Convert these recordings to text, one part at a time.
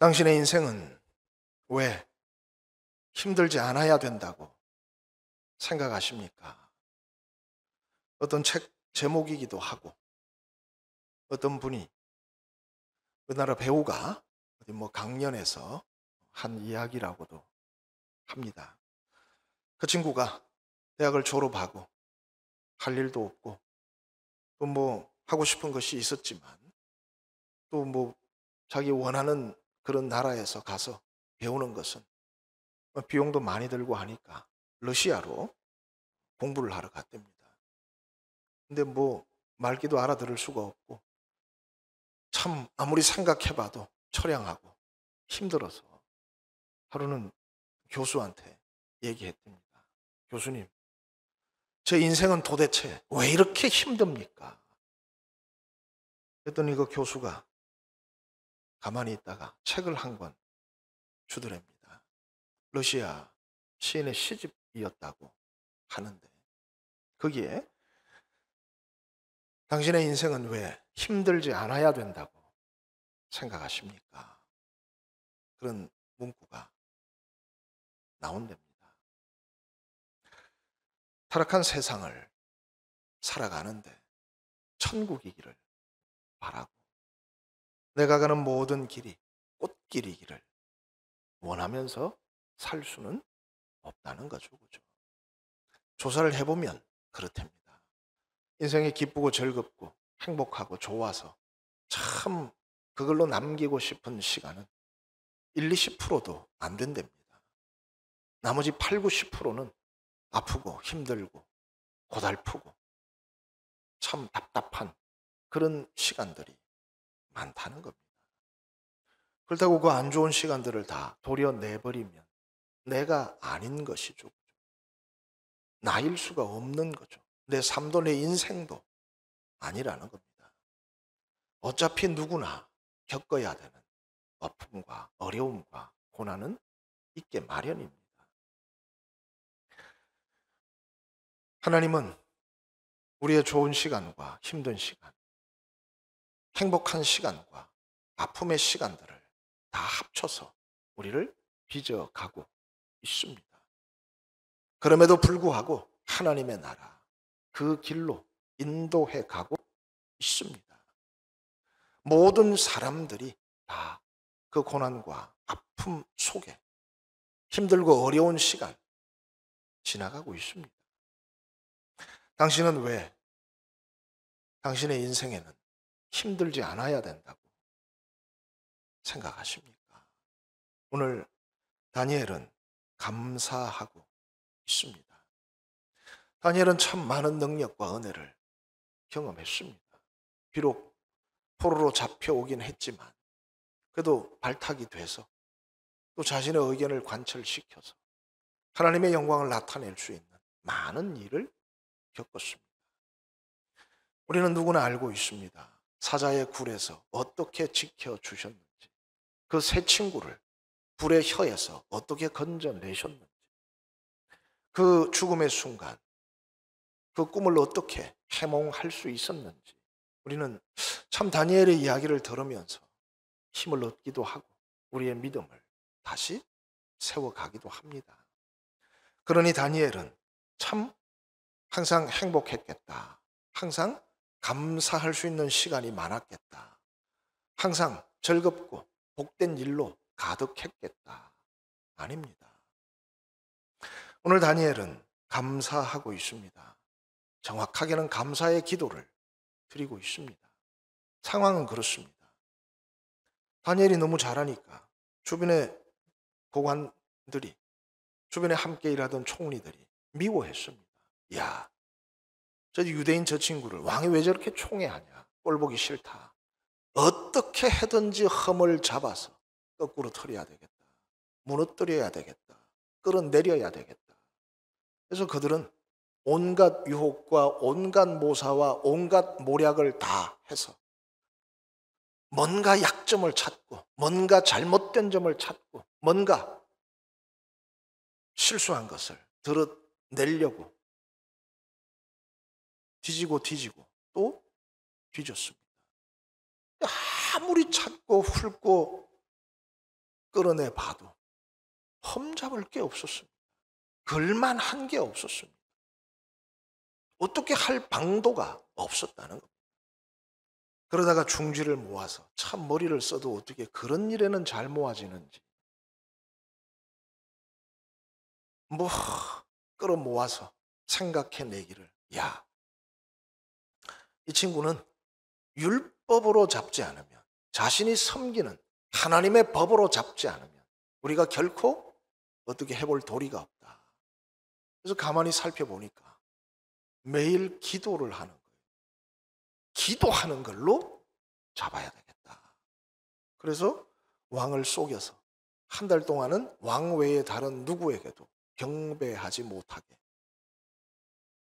당신의 인생은 왜 힘들지 않아야 된다고 생각하십니까? 어떤 책 제목이기도 하고, 어떤 분이, 우리나라 배우가 어디 강연에서 한 이야기라고도 합니다. 그 친구가 대학을 졸업하고 할 일도 없고 또 하고 싶은 것이 있었지만 또 자기 원하는 그런 나라에서 가서 배우는 것은 비용도 많이 들고 하니까 러시아로 공부를 하러 갔답니다. 근데 말귀도 알아들을 수가 없고 참 아무리 생각해봐도 처량하고 힘들어서 하루는 교수한테 얘기했답니다. 교수님, 제 인생은 도대체 왜 이렇게 힘듭니까? 그랬더니 그 교수가 가만히 있다가 책을 한 권 주더랍니다. 러시아 시인의 시집이었다고 하는데 거기에 당신의 인생은 왜 힘들지 않아야 된다고 생각하십니까? 그런 문구가 나온답니다. 타락한 세상을 살아가는데 천국이기를 바라고 내가 가는 모든 길이 꽃길이기를 원하면서 살 수는 없다는 거죠. 그죠? 조사를 해보면 그렇답니다. 인생이 기쁘고 즐겁고 행복하고 좋아서 참 그걸로 남기고 싶은 시간은 1, 20%도 안 된답니다. 나머지 8, 90%는 아프고 힘들고 고달프고 참 답답한 그런 시간들이 많다는 겁니다. 그렇다고 그 안 좋은 시간들을 다 도려내버리면 내가 아닌 것이죠. 나일 수가 없는 거죠. 내 삶도 내 인생도 아니라는 겁니다. 어차피 누구나 겪어야 되는 아픔과 어려움과 고난은 있게 마련입니다. 하나님은 우리의 좋은 시간과 힘든 시간, 행복한 시간과 아픔의 시간들을 다 합쳐서 우리를 빚어가고 있습니다. 그럼에도 불구하고 하나님의 나라, 그 길로 인도해 가고 있습니다. 모든 사람들이 다 그 고난과 아픔 속에 힘들고 어려운 시간 지나가고 있습니다. 당신은 왜 당신의 인생에는 힘들지 않아야 된다고 생각하십니까? 오늘 다니엘은 감사하고 있습니다. 다니엘은 참 많은 능력과 은혜를 경험했습니다. 비록 포로로 잡혀오긴 했지만 그래도 발탁이 돼서 또 자신의 의견을 관철시켜서 하나님의 영광을 나타낼 수 있는 많은 일을 겪었습니다. 우리는 누구나 알고 있습니다. 사자의 굴에서 어떻게 지켜주셨는지, 그 새 친구를 불의 혀에서 어떻게 건져내셨는지, 그 죽음의 순간 그 꿈을 어떻게 해몽할 수 있었는지 우리는 참 다니엘의 이야기를 들으면서 힘을 얻기도 하고 우리의 믿음을 다시 세워가기도 합니다. 그러니 다니엘은 참 항상 행복했겠다. 항상 감사할 수 있는 시간이 많았겠다. 항상 즐겁고 복된 일로 가득했겠다. 아닙니다. 오늘 다니엘은 감사하고 있습니다. 정확하게는 감사의 기도를 드리고 있습니다. 상황은 그렇습니다. 다니엘이 너무 잘하니까 주변의 고관들이, 주변에 함께 일하던 총리들이 미워했습니다. 야, 저 유대인 저 친구를 왕이 왜 저렇게 총애하냐. 꼴보기 싫다. 어떻게 해든지 흠을 잡아서 거꾸로 털어야 되겠다. 무너뜨려야 되겠다. 끌어내려야 되겠다. 그래서 그들은 온갖 유혹과 온갖 모사와 온갖 모략을 다 해서 뭔가 약점을 찾고 뭔가 잘못된 점을 찾고 뭔가 실수한 것을 드러내려고 뒤지고 또 뒤졌습니다. 아무리 찾고 훑고 끌어내 봐도 험잡을 게 없었습니다. 걸만한 게 없었습니다. 어떻게 할 방도가 없었다는 겁니다. 그러다가 중지를 모아서 참 머리를 써도 어떻게 그런 일에는 잘 모아지는지 뭐 끌어모아서 생각해내기를, 야, 이 친구는 율법으로 잡지 않으면, 자신이 섬기는 하나님의 법으로 잡지 않으면 우리가 결코 어떻게 해볼 도리가 없다. 그래서 가만히 살펴보니까 매일 기도를 하는 거예요. 기도하는 걸로 잡아야 되겠다. 그래서 왕을 속여서 한 달 동안은 왕 외에 다른 누구에게도 경배하지 못하게,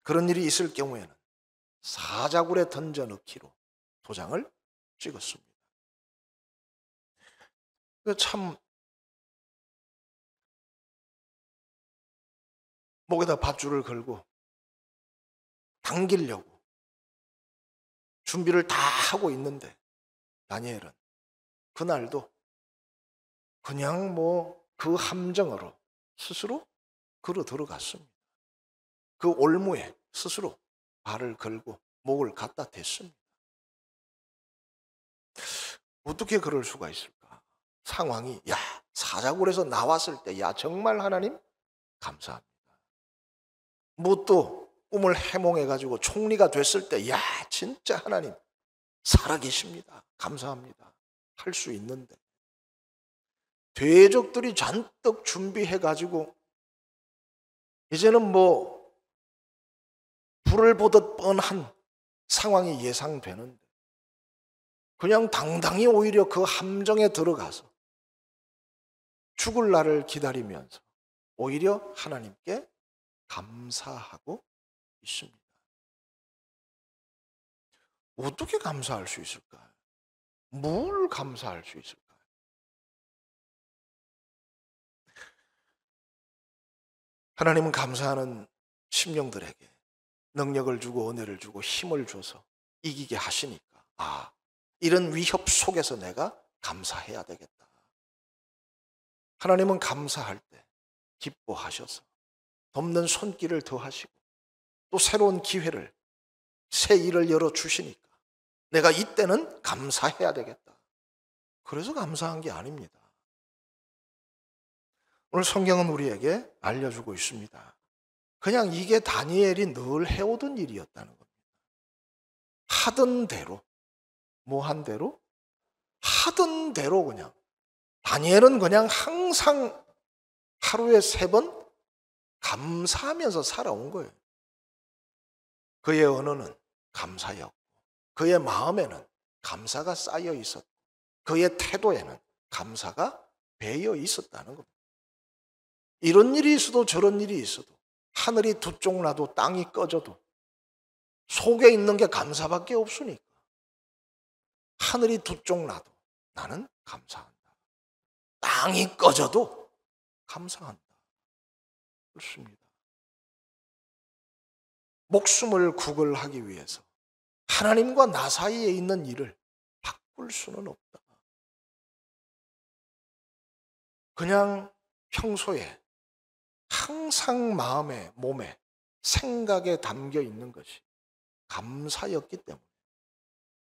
그런 일이 있을 경우에는 사자굴에 던져 넣기로 도장을 찍었습니다. 참 목에다 밧줄을 걸고 당기려고 준비를 다 하고 있는데 다니엘은 그날도 그냥 그 함정으로 스스로 걸어 들어갔습니다. 그 올무에 스스로 발을 걸고 목을 갖다 댔습니다. 어떻게 그럴 수가 있을까? 상황이, 야, 사자굴에서 나왔을 때, 야, 정말 하나님 감사합니다. 또 꿈을 해몽해가지고 총리가 됐을 때, 야, 진짜 하나님 살아계십니다. 감사합니다. 할 수 있는데 대적들이 잔뜩 준비해가지고 이제는 불을 보듯 뻔한 상황이 예상되는데 그냥 당당히 오히려 그 함정에 들어가서 죽을 날을 기다리면서 오히려 하나님께 감사하고 있습니다. 어떻게 감사할 수 있을까요? 뭘 감사할 수 있을까요? 하나님은 감사하는 심령들에게 능력을 주고 은혜를 주고 힘을 줘서 이기게 하시니까, 이런 위협 속에서 내가 감사해야 되겠다. 하나님은 감사할 때 기뻐하셔서 돕는 손길을 더하시고 또 새로운 기회를, 새 일을 열어주시니까 내가 이때는 감사해야 되겠다. 그래서 감사한 게 아닙니다. 오늘 성경은 우리에게 알려주고 있습니다. 그냥 이게 다니엘이 늘 해오던 일이었다는 겁니다. 하던 대로, 한 대로? 하던 대로 그냥. 다니엘은 그냥 항상 하루에 3번 감사하면서 살아온 거예요. 그의 언어는 감사였고, 그의 마음에는 감사가 쌓여 있었고, 그의 태도에는 감사가 배어 있었다는 겁니다. 이런 일이 있어도 저런 일이 있어도, 하늘이 두 쪽 나도 땅이 꺼져도 속에 있는 게 감사밖에 없으니까 하늘이 두 쪽 나도 나는 감사한다. 땅이 꺼져도 감사한다. 그렇습니다. 목숨을 구걸하기 위해서 하나님과 나 사이에 있는 일을 바꿀 수는 없다. 그냥 평소에 항상 마음에, 몸에, 생각에 담겨 있는 것이 감사였기 때문에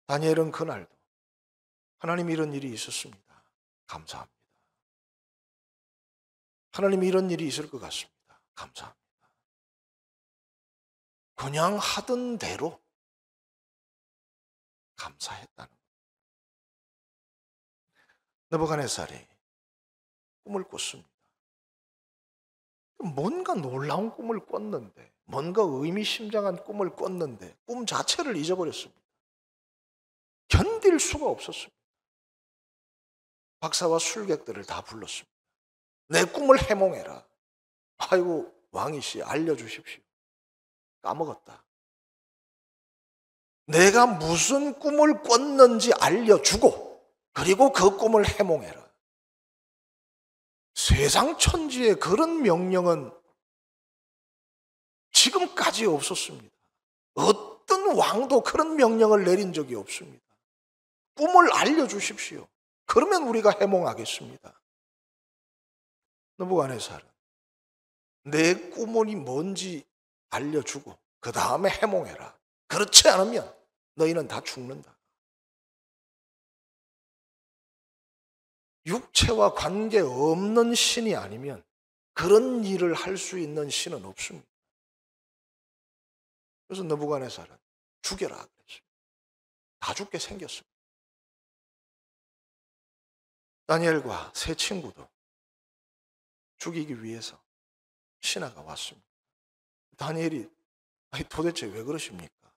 다니엘은 그날도 하나님 이런 일이 있었습니다. 감사합니다. 하나님 이런 일이 있을 것 같습니다. 감사합니다. 그냥 하던 대로 감사했다는 겁니다. 느부갓네살이 꿈을 꿨습니다. 뭔가 놀라운 꿈을 꿨는데, 뭔가 의미심장한 꿈을 꿨는데 꿈 자체를 잊어버렸습니다. 견딜 수가 없었습니다. 박사와 술객들을 다 불렀습니다. 내 꿈을 해몽해라. 아이고, 왕이시 알려주십시오. 까먹었다. 내가 무슨 꿈을 꿨는지 알려주고 그리고 그 꿈을 해몽해라. 세상 천지에 그런 명령은 지금까지 없었습니다. 어떤 왕도 그런 명령을 내린 적이 없습니다. 꿈을 알려주십시오. 그러면 우리가 해몽하겠습니다. 느부갓네살은 내 꿈이 뭔지 알려주고 그 다음에 해몽해라. 그렇지 않으면 너희는 다 죽는다. 육체와 관계없는 신이 아니면 그런 일을 할 수 있는 신은 없습니다. 그래서 느부갓네살은 죽여라 그랬어요. 다 죽게 생겼습니다. 다니엘과 세 친구도 죽이기 위해서 신하가 왔습니다. 다니엘이 아니 도대체 왜 그러십니까?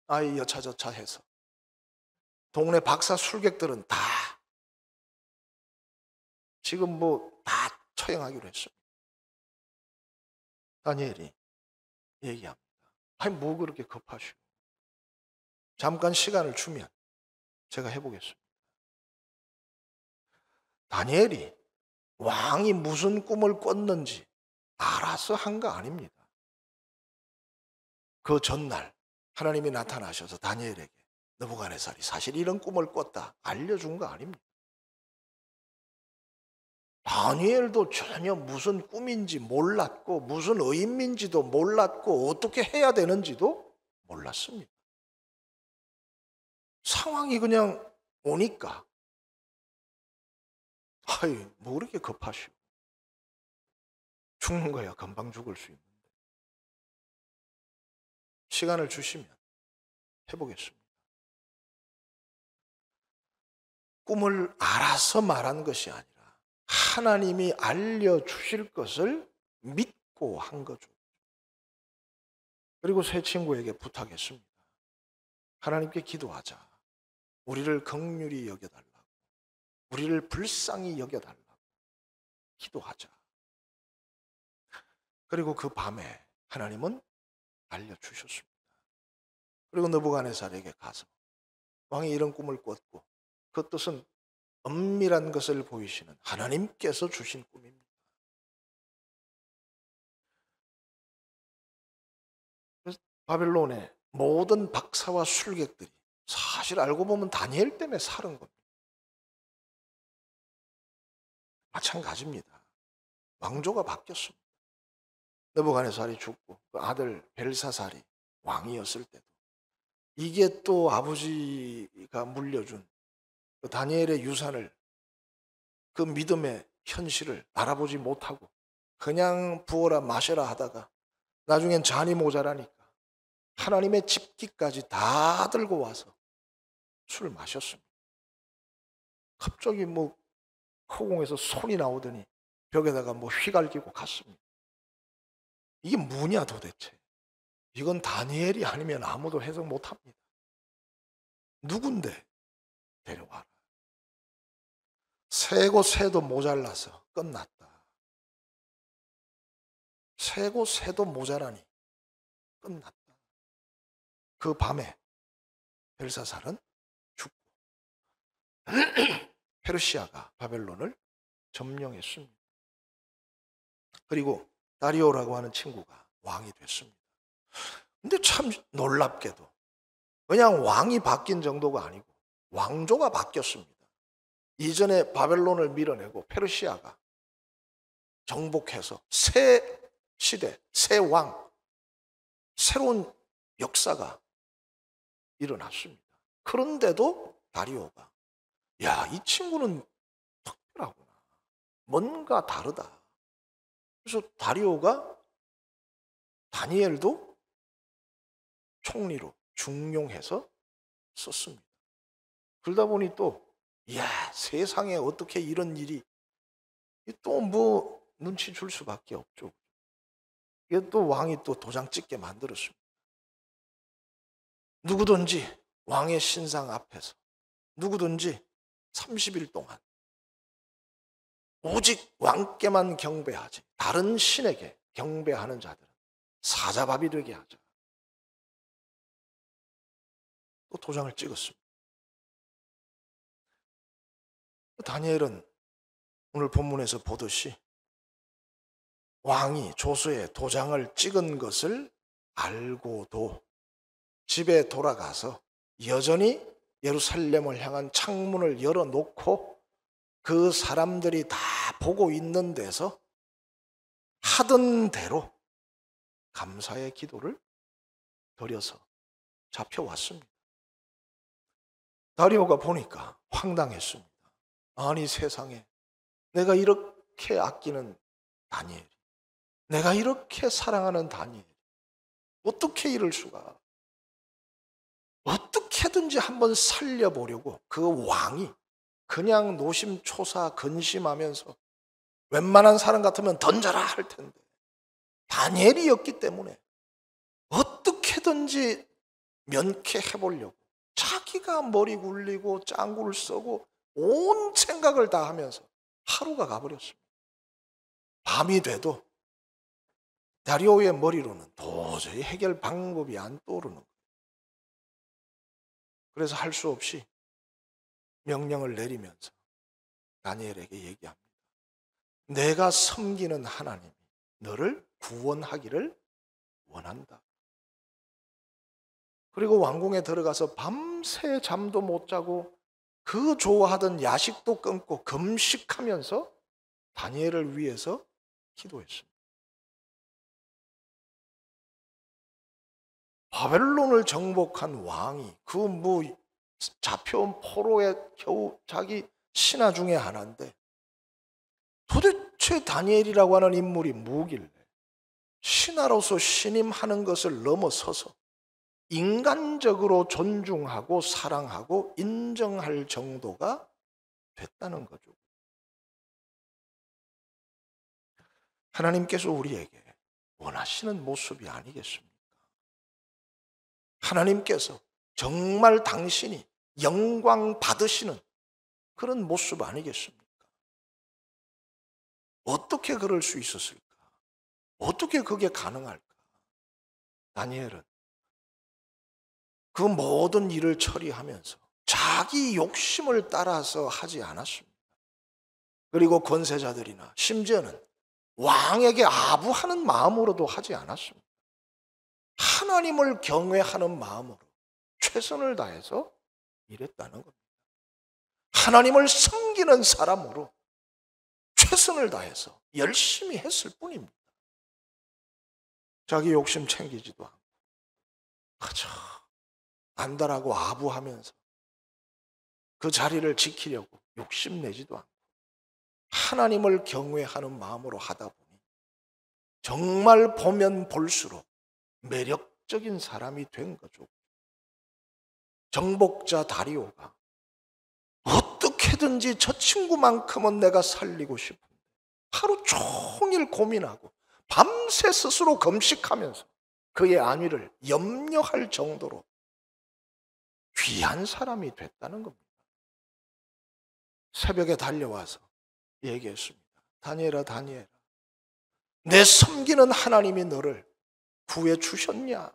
아이 여차저차 해서 동네 박사 술객들은 다 지금 다 처형하기로 했습니다. 다니엘이 얘기합니다. 아니 뭐 그렇게 급하시오. 잠깐 시간을 주면 제가 해보겠습니다. 다니엘이 왕이 무슨 꿈을 꿨는지 알아서 한 거 아닙니다. 그 전날 하나님이 나타나셔서 다니엘에게 느부갓네살이 사실 이런 꿈을 꿨다 알려준 거 아닙니다. 다니엘도 전혀 무슨 꿈인지 몰랐고 무슨 의미인지도 몰랐고 어떻게 해야 되는지도 몰랐습니다. 상황이 그냥 오니까 아이 뭐 그렇게 급하시오. 죽는 거야 금방 죽을 수 있는데 시간을 주시면 해보겠습니다. 꿈을 알아서 말한 것이 아니라 하나님이 알려주실 것을 믿고 한 거죠. 그리고 새 친구에게 부탁했습니다. 하나님께 기도하자. 우리를 긍휼히 여겨달라고. 우리를 불쌍히 여겨달라고. 기도하자. 그리고 그 밤에 하나님은 알려주셨습니다. 그리고 느부갓네살에게 가서 왕이 이런 꿈을 꿨고 그 뜻은 엄밀한 것을 보이시는 하나님께서 주신 꿈입니다. 그래서 바벨론의 모든 박사와 술객들이 사실 알고 보면 다니엘 때문에 살은 겁니다. 마찬가지입니다. 왕조가 바뀌었습니다. 느부갓네살이 죽고 그 아들 벨사살이 왕이었을 때도 이게 또 아버지가 물려준 그 다니엘의 유산을 그 믿음의 현실을 알아보지 못하고 그냥 부어라 마셔라 하다가 나중엔 잔이 모자라니까 하나님의 집기까지 다 들고 와서 술을 마셨습니다. 갑자기 허공에서 손이 나오더니 벽에다가 휘갈기고 갔습니다. 이게 뭐냐 도대체. 이건 다니엘이 아니면 아무도 해석 못합니다. 누군데 데려와라. 세고 세도 모자라서 끝났다. 세고 세도 모자라니 끝났다. 그 밤에 벨사살은 죽고 페르시아가 바벨론을 점령했습니다. 그리고 다리오라고 하는 친구가 왕이 됐습니다. 근데 참 놀랍게도 그냥 왕이 바뀐 정도가 아니고 왕조가 바뀌었습니다. 이전에 바벨론을 밀어내고 페르시아가 정복해서 새 시대, 새 왕, 새로운 역사가 일어났습니다. 그런데도 다리오가 야, 이 친구는 특별하구나. 뭔가 다르다. 그래서 다리오가 다니엘도 총리로 중용해서 썼습니다. 그러다 보니 또 이야, 세상에 어떻게 이런 일이 또 눈치 줄 수밖에 없죠. 이게 또 왕이 또 도장 찍게 만들었습니다. 누구든지 왕의 신상 앞에서 누구든지 30일 동안 오직 왕께만 경배하지 다른 신에게 경배하는 자들은 사자밥이 되게 하자. 또 도장을 찍었습니다. 다니엘은 오늘 본문에서 보듯이 왕이 조서에 도장을 찍은 것을 알고도 집에 돌아가서 여전히 예루살렘을 향한 창문을 열어놓고 그 사람들이 다 보고 있는 데서 하던 대로 감사의 기도를 드려서 잡혀왔습니다. 다리오가 보니까 황당했습니다. 아니 세상에, 내가 이렇게 아끼는 다니엘이, 내가 이렇게 사랑하는 다니엘이 어떻게 이럴 수가. 어떻게든지 한번 살려보려고 그 왕이 그냥 노심초사 근심하면서 웬만한 사람 같으면 던져라 할 텐데 다니엘이었기 때문에 어떻게든지 면케해보려고 자기가 머리 굴리고 짱구를 써고 온 생각을 다 하면서 하루가 가버렸습니다. 밤이 돼도 다리오의 머리로는 도저히 해결 방법이 안 떠오르는 거예요. 그래서 할 수 없이 명령을 내리면서 다니엘에게 얘기합니다. 내가 섬기는 하나님이 너를 구원하기를 원한다. 그리고 왕궁에 들어가서 밤새 잠도 못 자고 그 좋아하던 야식도 끊고 금식하면서 다니엘을 위해서 기도했습니다. 바벨론을 정복한 왕이 그 잡혀온 포로의 겨우 자기 신하 중에 하나인데 도대체 다니엘이라고 하는 인물이 뭐길래 신하로서 신임하는 것을 넘어서서 인간적으로 존중하고 사랑하고 인정할 정도가 됐다는 거죠. 하나님께서 우리에게 원하시는 모습이 아니겠습니까? 하나님께서 정말 당신이 영광 받으시는 그런 모습 아니겠습니까? 어떻게 그럴 수 있었을까? 어떻게 그게 가능할까? 다니엘은 그 모든 일을 처리하면서 자기 욕심을 따라서 하지 않았습니다. 그리고 권세자들이나 심지어는 왕에게 아부하는 마음으로도 하지 않았습니다. 하나님을 경외하는 마음으로 최선을 다해서 일했다는 겁니다. 하나님을 섬기는 사람으로 최선을 다해서 열심히 했을 뿐입니다. 자기 욕심 챙기지도 않고 그저 안다라고 아부하면서 그 자리를 지키려고 욕심내지도 않고 하나님을 경외하는 마음으로 하다 보니 정말 보면 볼수록 매력적인 사람이 된 거죠. 정복자 다리오가 어떻게든지 저 친구만큼은 내가 살리고 싶은데 하루 종일 고민하고 밤새 스스로 금식하면서 그의 안위를 염려할 정도로 귀한 사람이 됐다는 겁니다. 새벽에 달려와서 얘기했습니다. 다니엘아, 다니엘아, 내 섬기는 하나님이 너를 구해 주셨냐?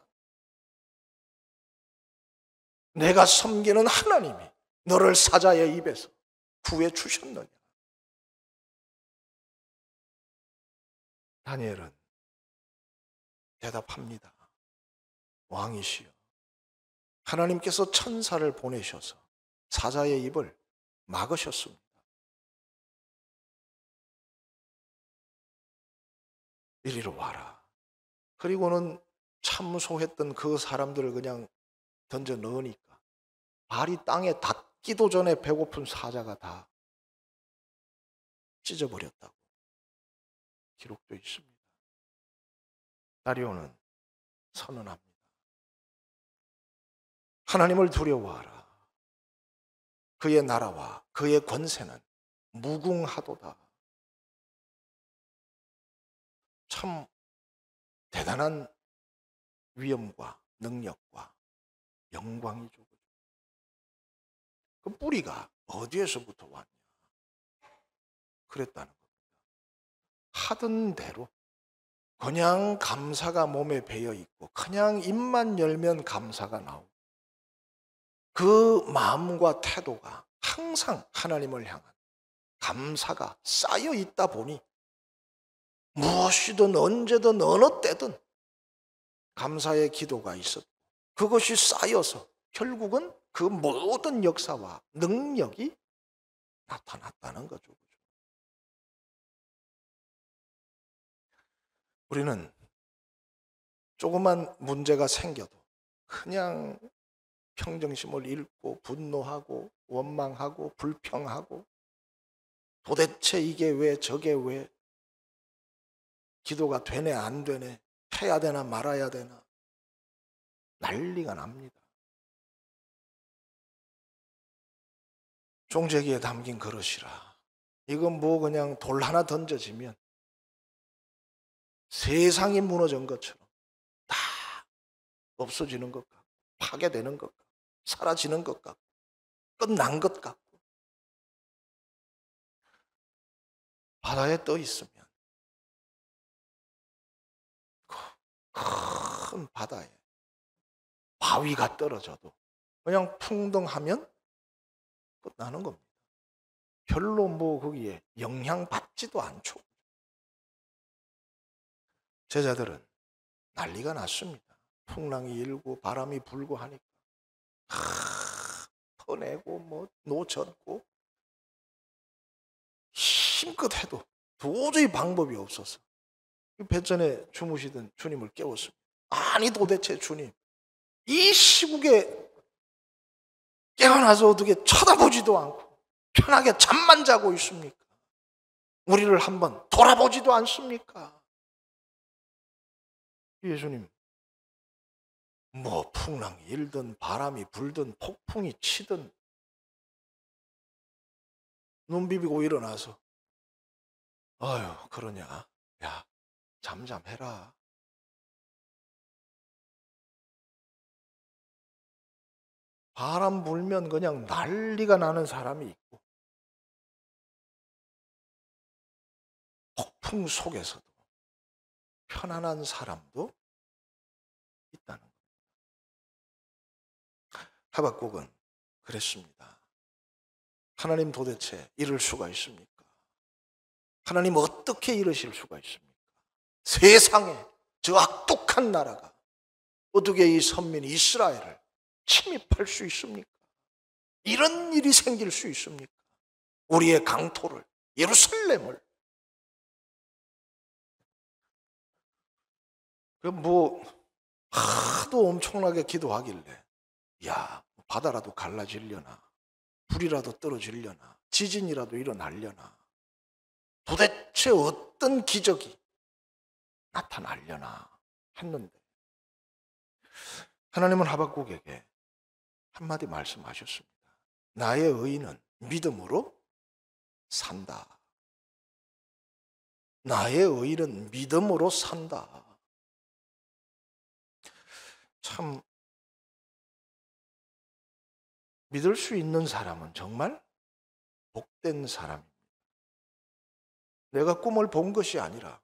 내가 섬기는 하나님이 너를 사자의 입에서 구해 주셨느냐? 다니엘은 대답합니다. 왕이시여, 하나님께서 천사를 보내셔서 사자의 입을 막으셨습니다. 이리로 와라. 그리고는 참소했던 그 사람들을 그냥 던져 넣으니까 발이 땅에 닿기도 전에 배고픈 사자가 다 찢어버렸다고 기록되어 있습니다. 다리오는 선언합니다. 하나님을 두려워하라. 그의 나라와 그의 권세는 무궁하도다. 참 대단한 위엄과 능력과 영광이죠. 그 뿌리가 어디에서부터 왔냐? 그랬다는 겁니다. 하던 대로 그냥 감사가 몸에 배어 있고 그냥 입만 열면 감사가 나오고 그 마음과 태도가 항상 하나님을 향한 감사가 쌓여 있다 보니 무엇이든 언제든 어느 때든 감사의 기도가 있었고 그것이 쌓여서 결국은 그 모든 역사와 능력이 나타났다는 거죠. 우리는 조그만 문제가 생겨도 그냥 평정심을 잃고 분노하고 원망하고 불평하고 도대체 이게 왜 저게 왜 기도가 되네 안 되네 해야 되나 말아야 되나 난리가 납니다. 종재기에 담긴 그릇이라 이건 뭐 그냥 돌 하나 던져지면 세상이 무너진 것처럼 다 없어지는 것 같고 파괴되는 것 같고 사라지는 것 같고 끝난 것 같고 바다에 떠 있으면 큰 바다에 바위가 떨어져도 그냥 풍덩하면 끝나는 겁니다. 별로 뭐 거기에 영향받지도 않죠. 제자들은 난리가 났습니다. 풍랑이 일고 바람이 불고 하니까 퍼내고 뭐 놓쳤고 힘껏 해도 도저히 방법이 없어서 배전에 주무시던 주님을 깨웠습니다. 아니 도대체 주님 이 시국에 깨어나서 어떻게 쳐다보지도 않고 편하게 잠만 자고 있습니까? 우리를 한번 돌아보지도 않습니까? 예수님 뭐 풍랑이 일든 바람이 불든 폭풍이 치든 눈 비비고 일어나서 아유 그러냐 야 잠잠해라. 바람 불면 그냥 난리가 나는 사람이 있고 폭풍 속에서도 편안한 사람도 있다는 거예요. 하박국은 그랬습니다. 하나님 도대체 이럴 수가 있습니까? 하나님 어떻게 이러실 수가 있습니까? 세상에 저 악독한 나라가 어떻게 이 선민 이스라엘을 침입할 수 있습니까? 이런 일이 생길 수 있습니까? 우리의 강토를 예루살렘을 뭐 하도 엄청나게 기도하길래 야 바다라도 갈라지려나 불이라도 떨어지려나 지진이라도 일어나려나 도대체 어떤 기적이 나타나려나 했는데 하나님은 하박국에게 한마디 말씀하셨습니다. 나의 의인은 믿음으로 산다. 나의 의인은 믿음으로 산다. 참 믿을 수 있는 사람은 정말 복된 사람입니다. 내가 꿈을 본 것이 아니라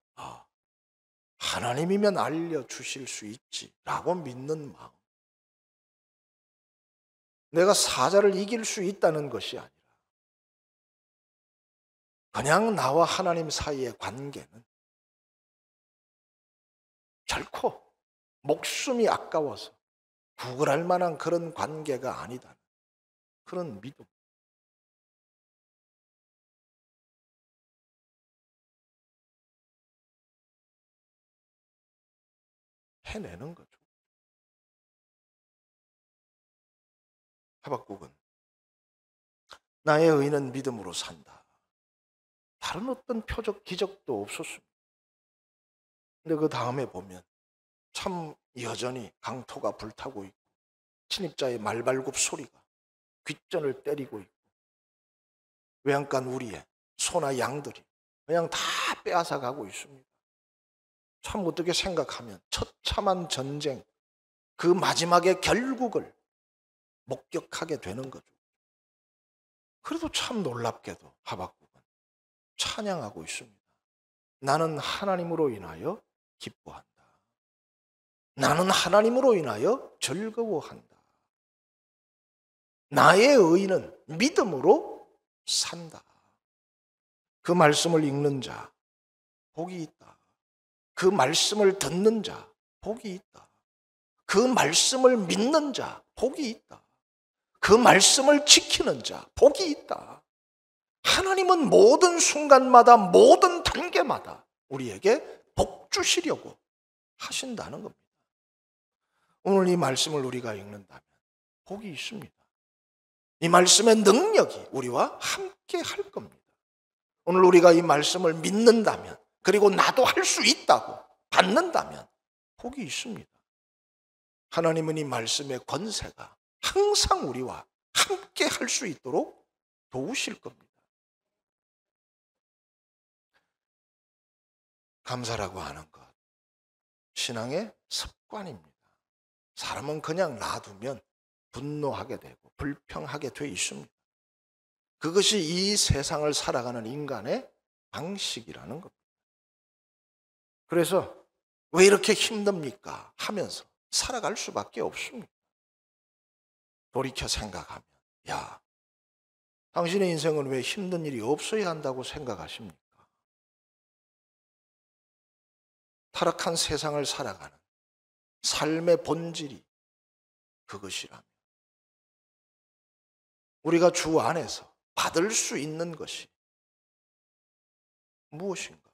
하나님이면 알려주실 수 있지라고 믿는 마음. 내가 사자를 이길 수 있다는 것이 아니라 그냥 나와 하나님 사이의 관계는 결코 목숨이 아까워서 구걸할 만한 그런 관계가 아니다. 그런 믿음. 해내는 거죠. 하박국은 나의 의인은 믿음으로 산다. 다른 어떤 표적 기적도 없었습니다. 근데 그 다음에 보면 참 여전히 강토가 불타고 있고 침입자의 말발굽 소리가 귓전을 때리고 있고 외양간 우리의 소나 양들이 그냥 다 빼앗아 가고 있습니다. 참 어떻게 생각하면 처참한 전쟁 그 마지막의 결국을 목격하게 되는 거죠. 그래도 참 놀랍게도 하박국은 찬양하고 있습니다. 나는 하나님으로 인하여 기뻐한다. 나는 하나님으로 인하여 즐거워한다. 나의 의인은 믿음으로 산다. 그 말씀을 읽는 자 복이 있다. 그 말씀을 듣는 자 복이 있다. 그 말씀을 믿는 자 복이 있다. 그 말씀을 지키는 자 복이 있다. 하나님은 모든 순간마다 모든 단계마다 우리에게 복 주시려고 하신다는 겁니다. 오늘 이 말씀을 우리가 읽는다면 복이 있습니다. 이 말씀의 능력이 우리와 함께 할 겁니다. 오늘 우리가 이 말씀을 믿는다면, 그리고 나도 할 수 있다고 받는다면 복이 있습니다. 하나님은 이 말씀의 권세가 항상 우리와 함께 할 수 있도록 도우실 겁니다. 감사라고 하는 것, 신앙의 습관입니다. 사람은 그냥 놔두면 분노하게 되고 불평하게 돼 있습니다. 그것이 이 세상을 살아가는 인간의 방식이라는 겁니다. 그래서 왜 이렇게 힘듭니까? 하면서 살아갈 수밖에 없습니다. 돌이켜 생각하면, 야, 당신의 인생은 왜 힘든 일이 없어야 한다고 생각하십니까? 타락한 세상을 살아가는 삶의 본질이 그것이라면, 우리가 주 안에서 받을 수 있는 것이 무엇인가?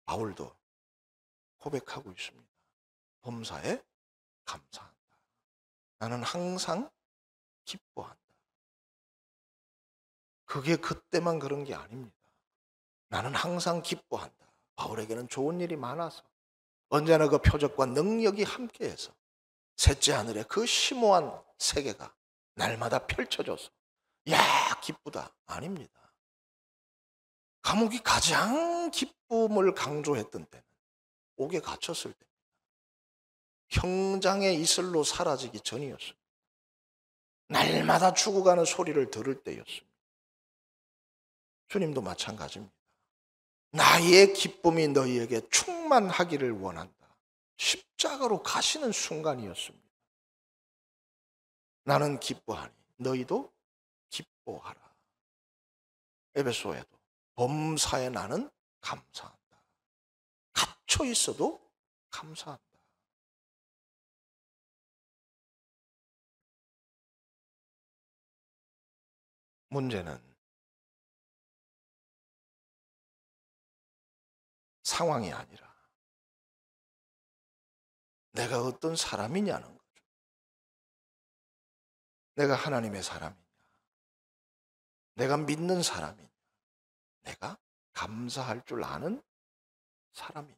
바울도 고백하고 있습니다. 범사에 감사한다. 나는 항상 기뻐한다. 그게 그때만 그런 게 아닙니다. 나는 항상 기뻐한다. 바울에게는 좋은 일이 많아서 언제나 그 표적과 능력이 함께해서 셋째 하늘의 그 심오한 세계가 날마다 펼쳐져서 야 기쁘다 아닙니다. 감옥이 가장 기쁨을 강조했던 때는 옥에 갇혔을 때입니다. 형장의 이슬로 사라지기 전이었습니다. 날마다 죽어가는 소리를 들을 때였습니다. 주님도 마찬가지입니다. 나의 기쁨이 너희에게 충만하기를 원한다. 십자가로 가시는 순간이었습니다. 나는 기뻐하니 너희도 기뻐하라. 에베소에도 범사에 나는 감사한다. 갇혀 있어도 감사한다. 문제는 상황이 아니라 내가 어떤 사람이냐는 거죠. 내가 하나님의 사람이냐, 내가 믿는 사람이냐, 내가 감사할 줄 아는 사람이냐.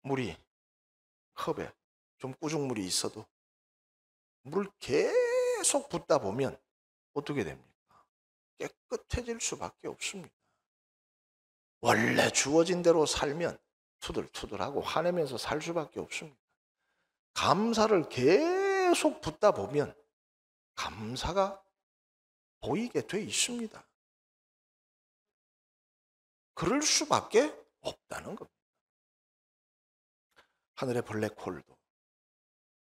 물이 컵에 좀 꾸중물이 있어도 물을 계속 붓다 보면 어떻게 됩니까? 깨끗해질 수밖에 없습니다. 원래 주어진 대로 살면 투들투들하고 화내면서 살 수밖에 없습니다. 감사를 계속 붓다 보면 감사가 보이게 돼 있습니다. 그럴 수밖에 없다는 겁니다. 하늘의 블랙홀도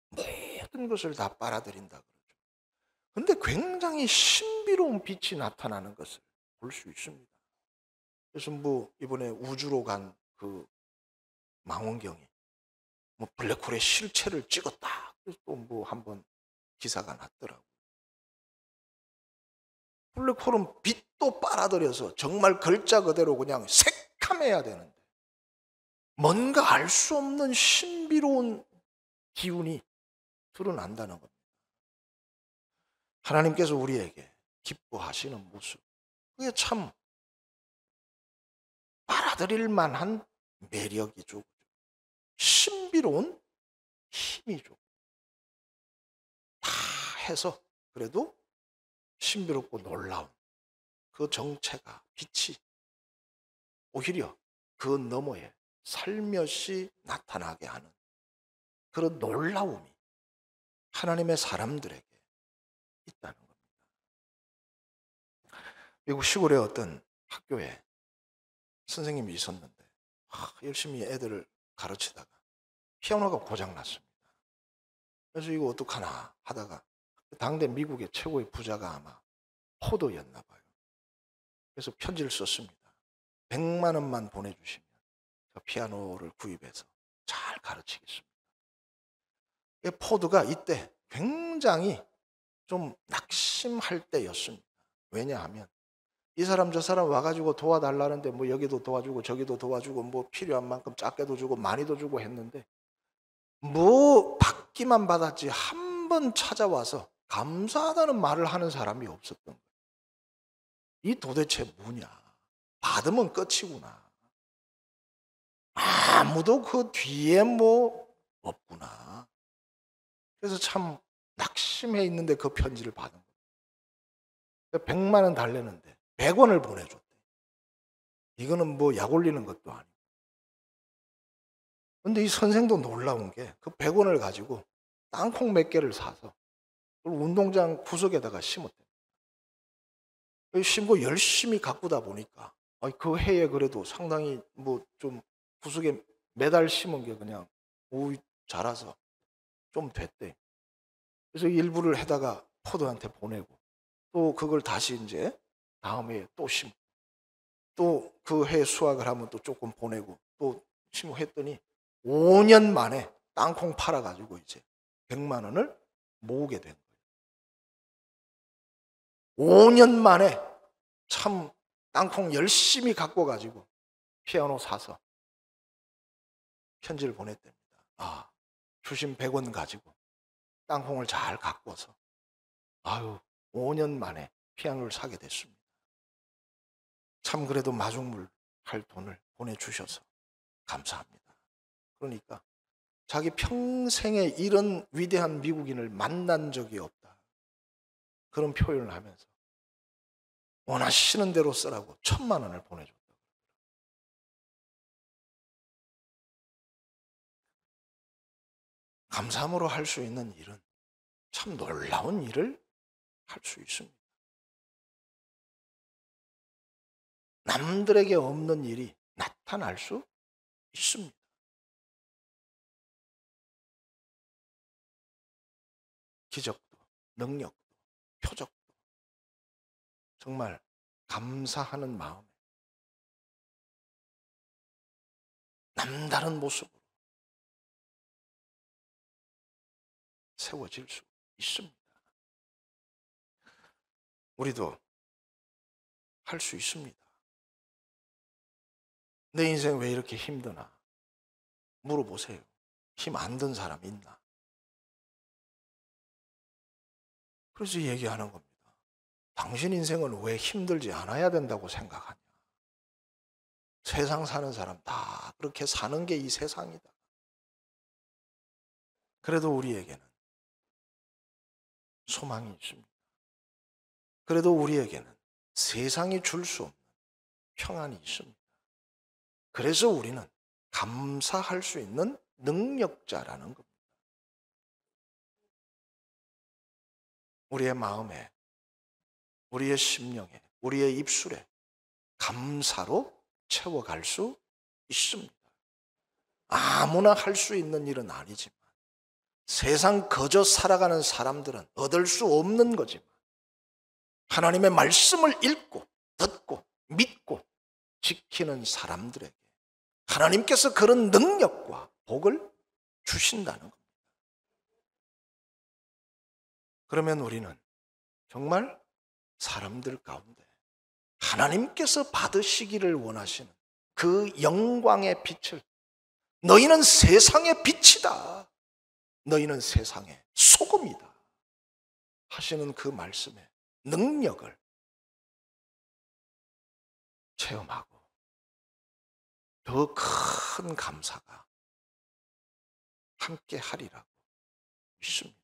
모든 것을 다 빨아들인다 그러죠. 그런데 굉장히 신비로운 빛이 나타나는 것을 볼 수 있습니다. 그래서 이번에 우주로 간 그 망원경이 블랙홀의 실체를 찍었다. 그래서 또 한번 기사가 났더라고요. 블랙홀은 빛도 빨아들여서 정말 글자 그대로 그냥 새카매야 되는데 뭔가 알 수 없는 신비로운 기운이 드러난다는 겁니다. 하나님께서 우리에게 기뻐하시는 모습, 그게 참 빨아들일 만한 매력이죠. 신비로운 힘이죠. 다 해서 그래도 신비롭고 놀라운 그 정체가, 빛이 오히려 그 너머에 살며시 나타나게 하는 그런 놀라움이 하나님의 사람들에게 있다는 겁니다. 미국 시골의 어떤 학교에 선생님이 있었는데 열심히 애들을 가르치다가 피아노가 고장났습니다. 그래서 이거 어떡하나 하다가 당대 미국의 최고의 부자가 아마 포도였나 봐요. 그래서 편지를 썼습니다. 100만 원만 보내주시면 피아노를 구입해서 잘 가르치겠습니다. 포도가 이때 굉장히 좀 낙심할 때였습니다. 왜냐하면 이 사람 저 사람 와가지고 도와달라는데 뭐 여기도 도와주고 저기도 도와주고 뭐 필요한 만큼 작게도 주고 많이도 주고 했는데 뭐 받기만 받았지 한 번 찾아와서 감사하다는 말을 하는 사람이 없었던 거예요. 이 도대체 뭐냐? 받으면 끝이구나. 아무도 그 뒤에 뭐 없구나. 그래서 참 낙심해 있는데 그 편지를 받은 거예요. 100만 원 달래는데 100원을 보내줬대. 이거는 뭐 약 올리는 것도 아니고. 근데 이 선생도 놀라운 게 그 100원을 가지고 땅콩 몇 개를 사서 운동장 구석에다가 심었대. 심고 열심히 가꾸다 보니까 그 해에 그래도 상당히 뭐 좀 구석에 매달 심은 게 그냥 자라서 좀 됐대. 그래서 일부를 해다가 포도한테 보내고 또 그걸 다시 이제 다음 해에 또 심고 또 그 해 수확을 하면 또 조금 보내고 또 심고 했더니 5년 만에 땅콩 팔아가지고 이제 100만 원을 모으게 된 거예요. 5년 만에 참 땅콩 열심히 갖고 가지고 피아노 사서 편지를 보냈답니다. 주신 100원 가지고 땅콩을 잘 가꿔서 5년 만에 피아노를 사게 됐습니다. 참 그래도 마중물 할 돈을 보내주셔서 감사합니다. 그러니까 자기 평생에 이런 위대한 미국인을 만난 적이 없다. 그런 표현을 하면서 원하시는 대로 쓰라고 1,000만 원을 보내줬다. 감사함으로 할 수 있는 일은 참 놀라운 일을 할 수 있습니다. 남들에게 없는 일이 나타날 수 있습니다. 기적도, 능력도, 표적도 정말 감사하는 마음에 남다른 모습으로 세워질 수 있습니다. 우리도 할 수 있습니다. 내 인생 왜 이렇게 힘드나 물어보세요. 힘 안 든 사람 있나? 그래서 얘기하는 겁니다. 당신 인생은 왜 힘들지 않아야 된다고 생각하냐? 세상 사는 사람 다 그렇게 사는 게 이 세상이다. 그래도 우리에게는 소망이 있습니다. 그래도 우리에게는 세상이 줄 수 없는 평안이 있습니다. 그래서 우리는 감사할 수 있는 능력자라는 겁니다. 우리의 마음에, 우리의 심령에, 우리의 입술에 감사로 채워갈 수 있습니다. 아무나 할 수 있는 일은 아니지만 세상 거저 살아가는 사람들은 얻을 수 없는 거지만 하나님의 말씀을 읽고 듣고 믿고 지키는 사람들에게 하나님께서 그런 능력과 복을 주신다는 겁니다. 그러면 우리는 정말 사람들 가운데 하나님께서 받으시기를 원하시는 그 영광의 빛을, 너희는 세상의 빛이다, 너희는 세상의 소금이다 하시는 그 말씀의 능력을 체험하고 더 큰 감사가 함께 하리라고 믿습니다.